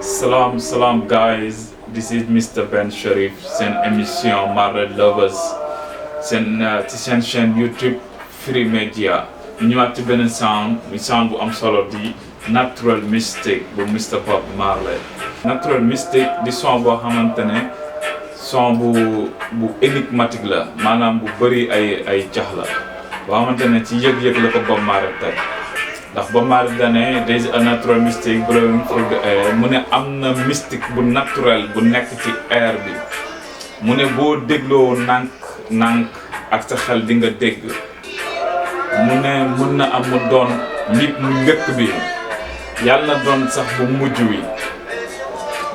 Salam guys, this is Mr. Ben Sharif, seen émission MARLEY lovers seen chaîne YouTube Free Media. ñu ñëwaat ci beneen sound bu am solo di Natural Mystique bu Mr. Bob Marley. Natural Mystique di son boo xamante ne son bu énigmatique la maanaam bu bëri ay cax la boo xamante ne ci yëg-yëg la ko Bob Marley teg ndax Bob Marley dane there is a natural mystique blowing through the air mu ne am na mystique bu naturel bu nekk ci air bi mu ne boo dégloo nànk ak sa xel di nga dégg mu ne mun na am mu doon nit mu njëkk bi yàlla na doon sax bu mujj wi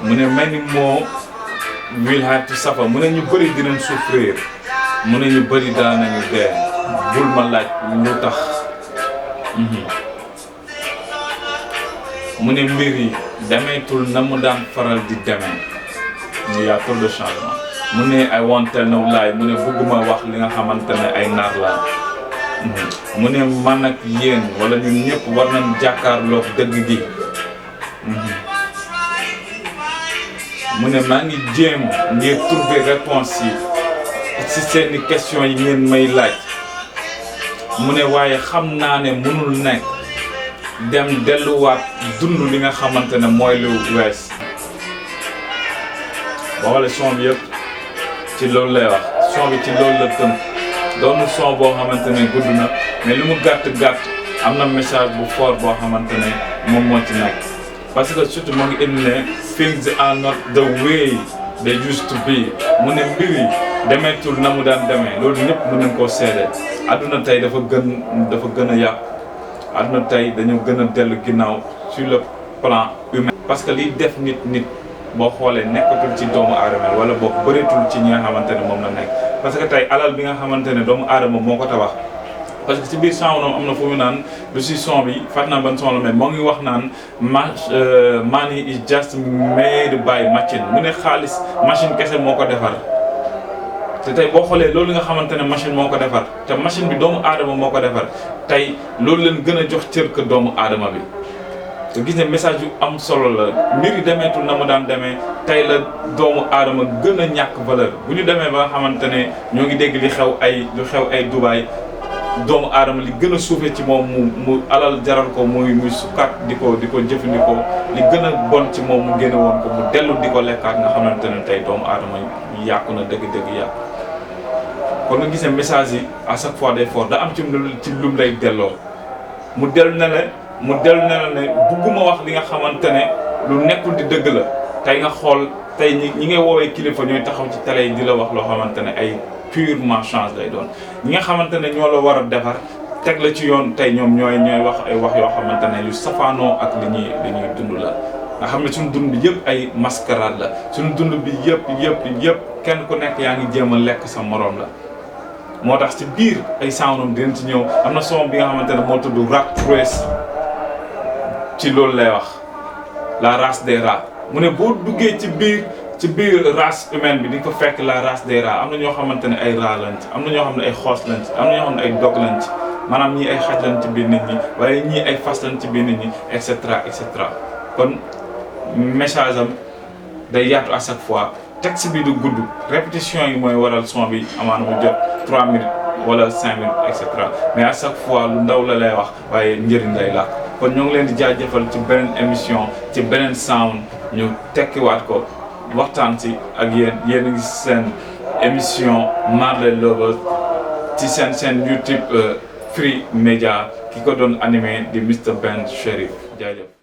mu ne many more will have to suffer mu ne ñu bëri dinañ souffrir mu ne ñu bëri daanañu dee bul ma laaj lu tax mu ne mbir yi demeetul na mu daan faral di demee ñu y a trop de changement mu ne I won't tell no lie mu ne bëgguma wax li nga xamante ne ay nar la mu ne man ak yéen wala ñun ñëpp war nañ jàkkaarloog dëgg gi mu ne maa ngi jéem ngir trouver réponse yi ci seeni question yi ngeen may laaj mu ne waaye xam naa ne mënul nekk dem delluwaat dund li nga xamante ne mooy lu wees boo xoolee son bi yëpp ci loolu lay wax son bi ci loolu la tënk doonu son boo xamante ne gudd na mais li mu gàtt am na message bu fort boo xamante ne moom moo ci nekk parce que surtout moo ngi indi ne things are not the way they used to be mu ne mbir yi demeetul na mu daan demee loolu ñëpp mën nañ koo seede adduna tey dafa gën a yàqu adduna tey dañoo gën a dellu ginnaaw sur le plan humain parce que liy def nit boo xoolee nekkatul ci doomu aadama wala boo bëreetul ci ñi nga xamante ne moom la nekk parce que tey alal bi nga xamante ne doomu aadama moo ko tabax parce que ci biir son am na fu mu naan du si son bi fàtt naa ban son la mais moo ngi wax naan money is just made by machine mu ne xaalis machine kese moo ko defar te tey boo xoolee loolu nga xamante ne machine moo ko defar te machine bi doomu aadama moo ko defar tey loolu leen gën a jox cër que doomu aadama bi te gis ne message yu am solo la mbir yi demeetul na mu daan demee tey la doomu aadama gën a ñàkk valeur bu ñu demee ba nga xamante ne ñoo ngi dégg lu xew ay Dubaï doomu aadama li gën a suufee ci moom mu alal jaral ko muy sukkaat di ko jëfandikoo li gën a bon ci moom mu génne woon ko mu dellu di ko lekkaat nga xamante ne tey doomu aadama yàqu na dëgg-dëgg yàqu kon nga gis ne message yi à chaque fois day fort da am ci lum lay delloo mu dellu ne la ne bugguma wax li nga xamante ne lu nekkul di dëgg la tey nga xool tey ñi ngay woowee kilifa ñooy taxaw ci télé yi di la wax loo xamante ne ay purement change lay doon ñi nga xamante ne ñoo la war a defar teg la ci yoon tey ñoom ñooy wax ay wax yoo xamante ne yu safaanoo ak li ñuy dund la nga xam ne suñu dund bi yëpp ay mascarade la suñu dund bi yëpp kenn ku nekk yaa ngi jéem a lekk sa morom la moo tax ci biir ay soundam dinañ ci ñëw am na son bi nga xamante ne moo tudd Retrouvez ci loolu lay wax la race des rats mu ne boo duggee ci biir race humaine bi di nga ko fekk la race des rats am na ñoo xamante ne ay rats lañ ci am na ñoo xam ne ay xoos lañ ci am na ñoo xam ne ay dog lañ ci maanaam ñii ay xaj lañ ci biir nit ñi waaye ñii ay fas lañ ci biir nit ñi et cetera kon message am day yaatu à chaque fois texte bi du gudd répétition yi mooy waral son bi amaana mu jot 3 minutes wala 5 minutes et cetera mais à chaque fois lu ndaw la lay wax waaye njëriñ lay làkk kon ñoo ngi leen di jaajëfal ci beneen émission ci beneen sound ñu tekkiwaat ko waxtaan ci ak yéen a ngi seen émission MARLEY lovers ci seen chaîne YouTube Free Media ki ko doon animé di Mr. Ben Sharif jaajëf